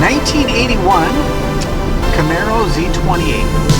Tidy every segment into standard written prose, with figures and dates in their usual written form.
1981 Camaro Z-28.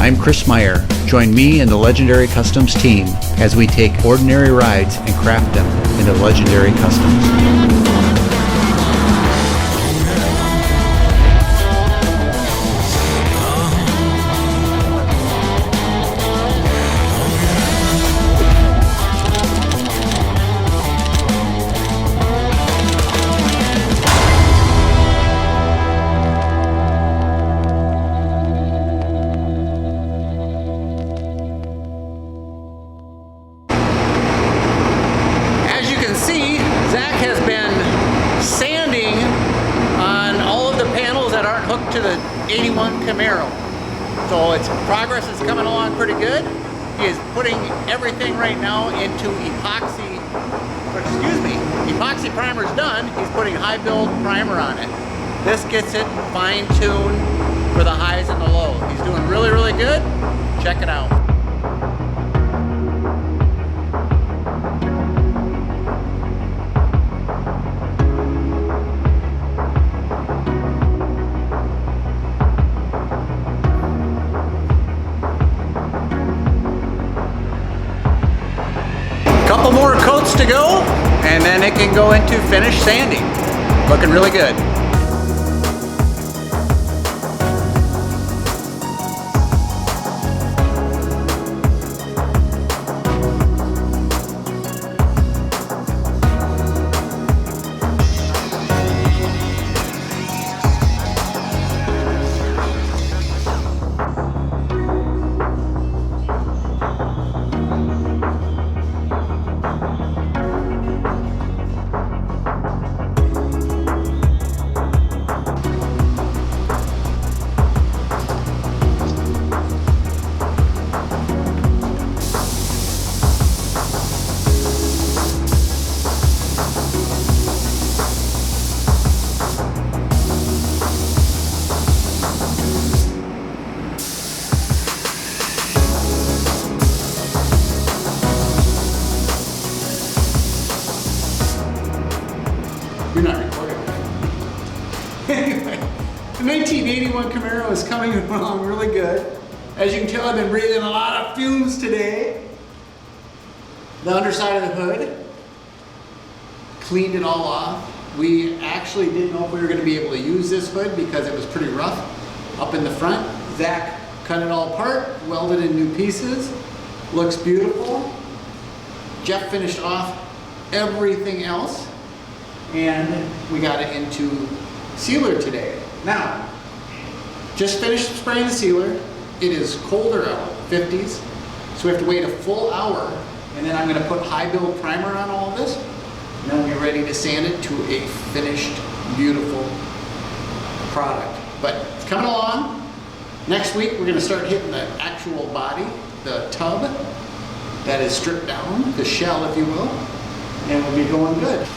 I'm Chris Meyer. Join me and the Legendary Customs team as we take ordinary rides and craft them into legendary customs. Hooked to the 81 Camaro. So its progress is coming along pretty good. He is putting everything right now into epoxy, epoxy primer's done. He's putting high build primer on it. This gets it fine-tuned for the highs and the lows. He's doing really, really good. Check it out. Couple more coats to go, and then it can go into finished sanding. Looking really good. You're not recording. Anyway, the 1981 Camaro is coming along really good. As you can tell, I've been breathing a lot of fumes today. The underside of the hood, cleaned it all off. We actually didn't know if we were going to be able to use this hood because it was pretty rough up in the front. Zach cut it all apart, welded in new pieces. Looks beautiful. Jeff finished off everything else, and we got it into sealer today. Now, just finished spraying the sealer. It is colder out, 50s, so we have to wait a full hour, and then I'm going to put high build primer on all of this, and then we'll be ready to sand it to a finished, beautiful product. But it's coming along. Next week, we're going to start hitting the actual body, the tub that is stripped down, the shell, if you will, and we'll be going good.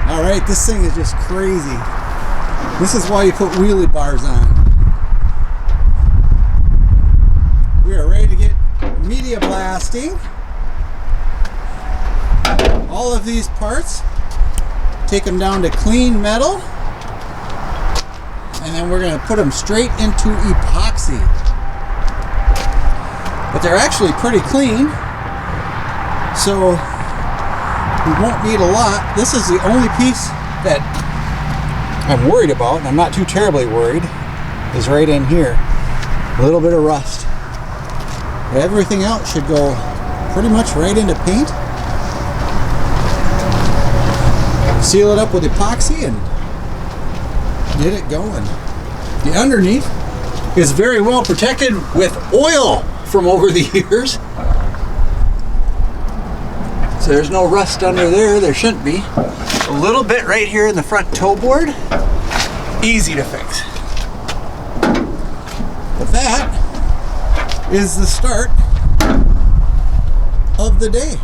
Alright, this thing is just crazy. This is why you put wheelie bars on. We are ready to get media blasting. All of these parts, take them down to clean metal, and then we're going to put them straight into epoxy. But they're actually pretty clean, so we won't need a lot. This is the only piece that I'm worried about, and I'm not too terribly worried, is right in here. A little bit of rust. Everything else should go pretty much right into paint. Seal it up with epoxy and get it going. The underneath is very well protected with oil from over the years. So there's no rust under there. There shouldn't be. A little bit right here in the front toe board. Easy to fix. But that is the start of the day.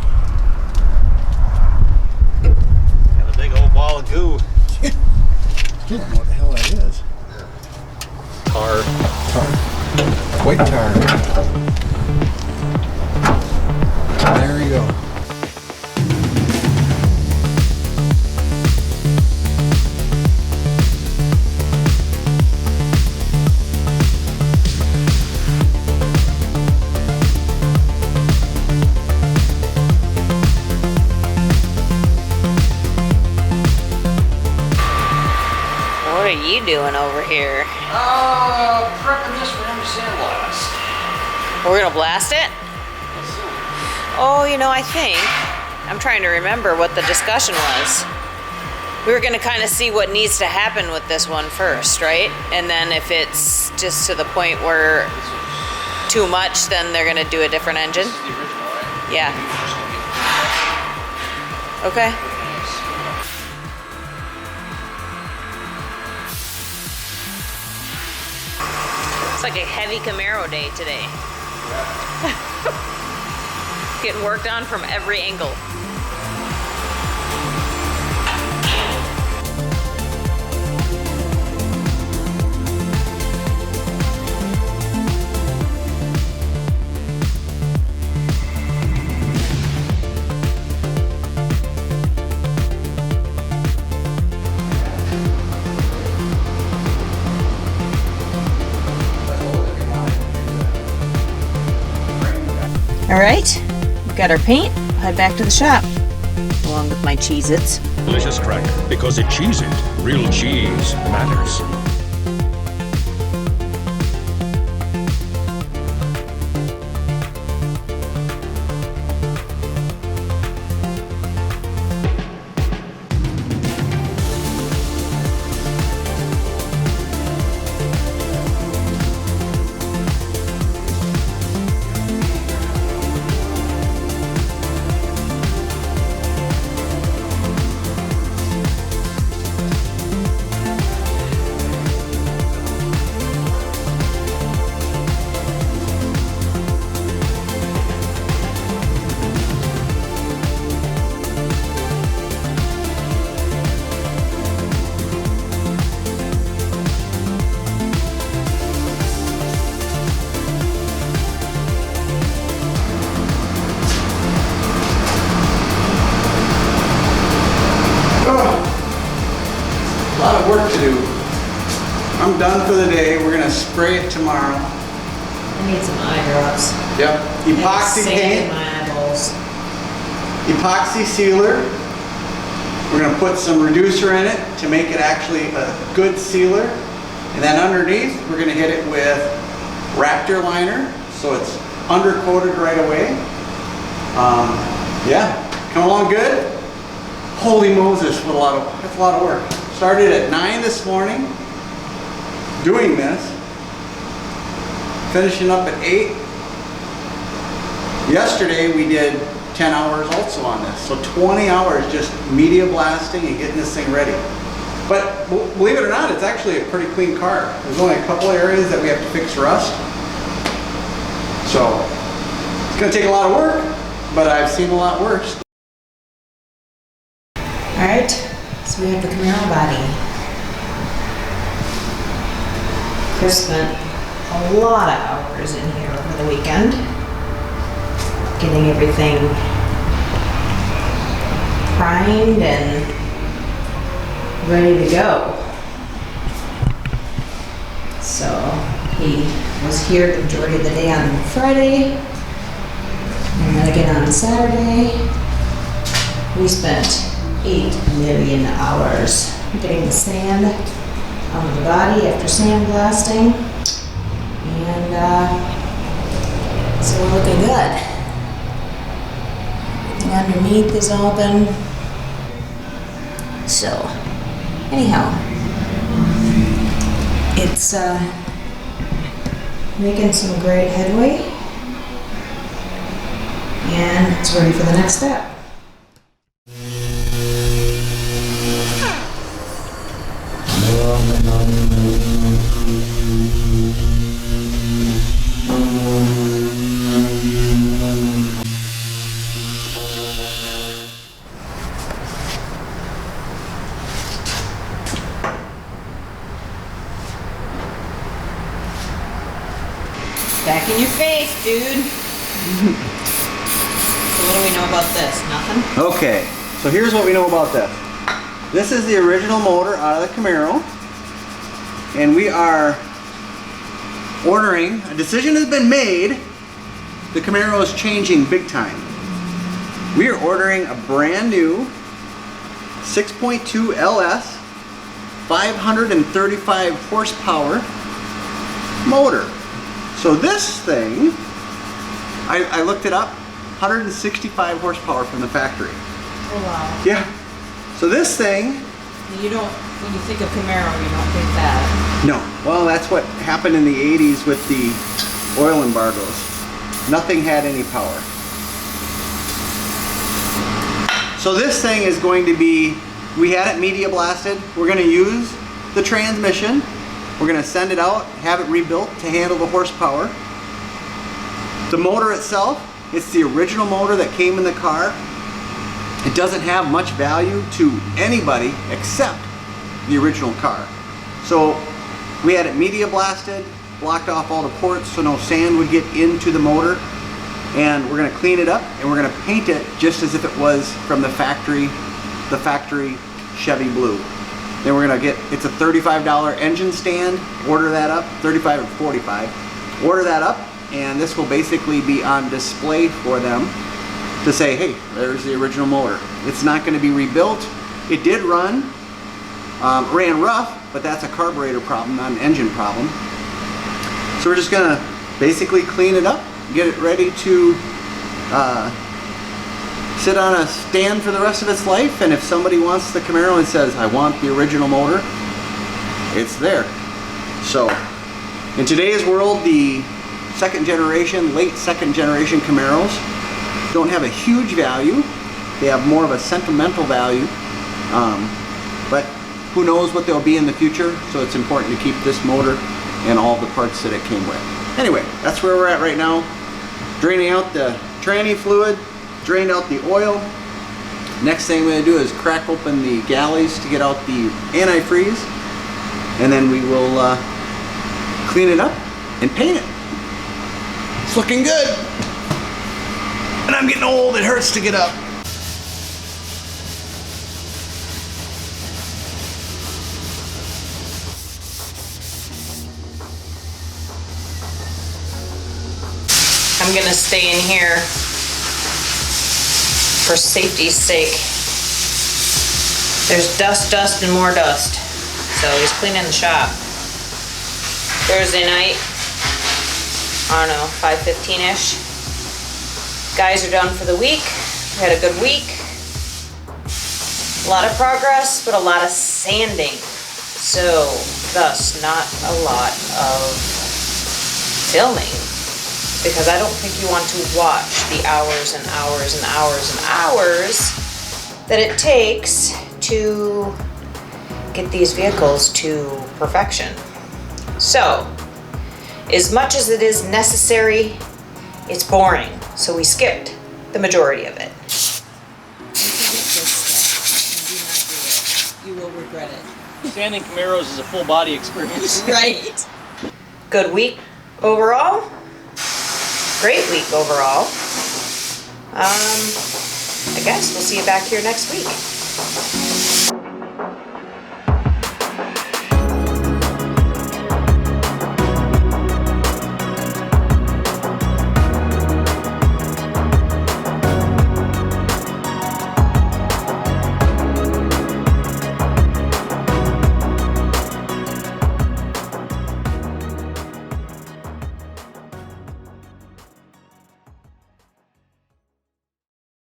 Got a big old ball of goo. I don't know what the hell that is. Tar. White tar. There you go. What are you doing over here? Prepping this for him to sandblast. We're gonna blast it? Oh, you know, I think, I'm trying to remember what the discussion was. We were gonna kind of see what needs to happen with this one first, right? And then if it's just to the point where too much, then they're gonna do a different engine? This is the original, right? Yeah. You just gonna get Okay. It's like a heavy Camaro day today. Getting worked on from every angle. All right, we've got our paint. Head back to the shop, along with my Cheez-Its. Delicious cracker, because it cheese it. Real cheese matters. A lot of work to do. I'm done for the day. We're gonna spray it tomorrow. I need some eye drops. Yep. Epoxy paint, my eyeballs. epoxy sealer. We're gonna put some reducer in it to make it actually a good sealer. And then underneath, we're gonna hit it with Raptor liner, so it's undercoated right away. Yeah, come along good. Holy Moses, that's a lot of work. Started at 9 this morning, doing this. Finishing up at 8. Yesterday we did 10 hours also on this. So 20 hours just media blasting and getting this thing ready. But believe it or not, it's actually a pretty clean car. There's only a couple areas that we have to fix rust. So it's gonna take a lot of work, but I've seen a lot worse. All right, so we have the Camaro body. Chris spent a lot of hours in here over the weekend, getting everything primed and ready to go. So he was here the majority of the day on Friday, and then again on Saturday. We spent 8 million hours getting the sand out of the body after sandblasting, and So we're looking good. Everything underneath is open. So, anyhow, it's making some great headway, and it's ready for the next step. Back in your face, dude. So what do we know about this? Nothing? Okay, so here's what we know about this. This is the original motor out of the Camaro, and we are ordering, a decision has been made, the Camaro is changing big time. We are ordering a brand new 6.2 LS 535 horsepower motor. So this thing, I looked it up, 165 horsepower from the factory. Oh wow. Yeah. So this thing, You don't, when you think of Camaro, you don't think that. no. Well, that's what happened in the 80s with the oil embargoes. Nothing had any power. So this thing is going to be, we had it media blasted. We're going to use the transmission. We're going to send it out, have it rebuilt to handle the horsepower. The motor itself, it's the original motor that came in the car. It doesn't have much value to anybody except the original car. So we had it media blasted, blocked off all the ports so no sand would get into the motor. And we're going to clean it up and we're going to paint it just as if it was from the factory Chevy blue. Then we're going to get, it's a $35 engine stand, order that up, 35 or 45. Order that up, and this will basically be on display for them to say, hey, there's the original motor. It's not going to be rebuilt. It did run, ran rough, but that's a carburetor problem, not an engine problem. So we're just going to basically clean it up, get it ready to sit on a stand for the rest of its life, and if somebody wants the Camaro and says, I want the original motor, it's there. So, in today's world, the late second generation Camaros don't have a huge value. They have more of a sentimental value, but who knows what they'll be in the future, so it's important to keep this motor and all the parts that it came with. Anyway, that's where we're at right now. Draining out the tranny fluid, drained out the oil. Next thing we're going to do is crack open the galleys to get out the antifreeze, and then we will clean it up and paint it. It's looking good, and I'm getting old, it hurts to get up. I'm gonna stay in here for safety's sake. There's dust, and more dust. So he's cleaning the shop. Thursday night, I don't know, 5:15-ish. Guys are done for the week. We had a good week. A lot of progress, but a lot of sanding. So, thus, not a lot of filming. Because I don't think you want to watch the hours and hours and hours and hours that it takes to get these vehicles to perfection. So, as much as it is necessary, it's boring. So we skipped the majority of it. You will regret it. Sanding Camaros is a full body experience. Right. Good week overall. Great week overall. I guess we'll see you back here next week.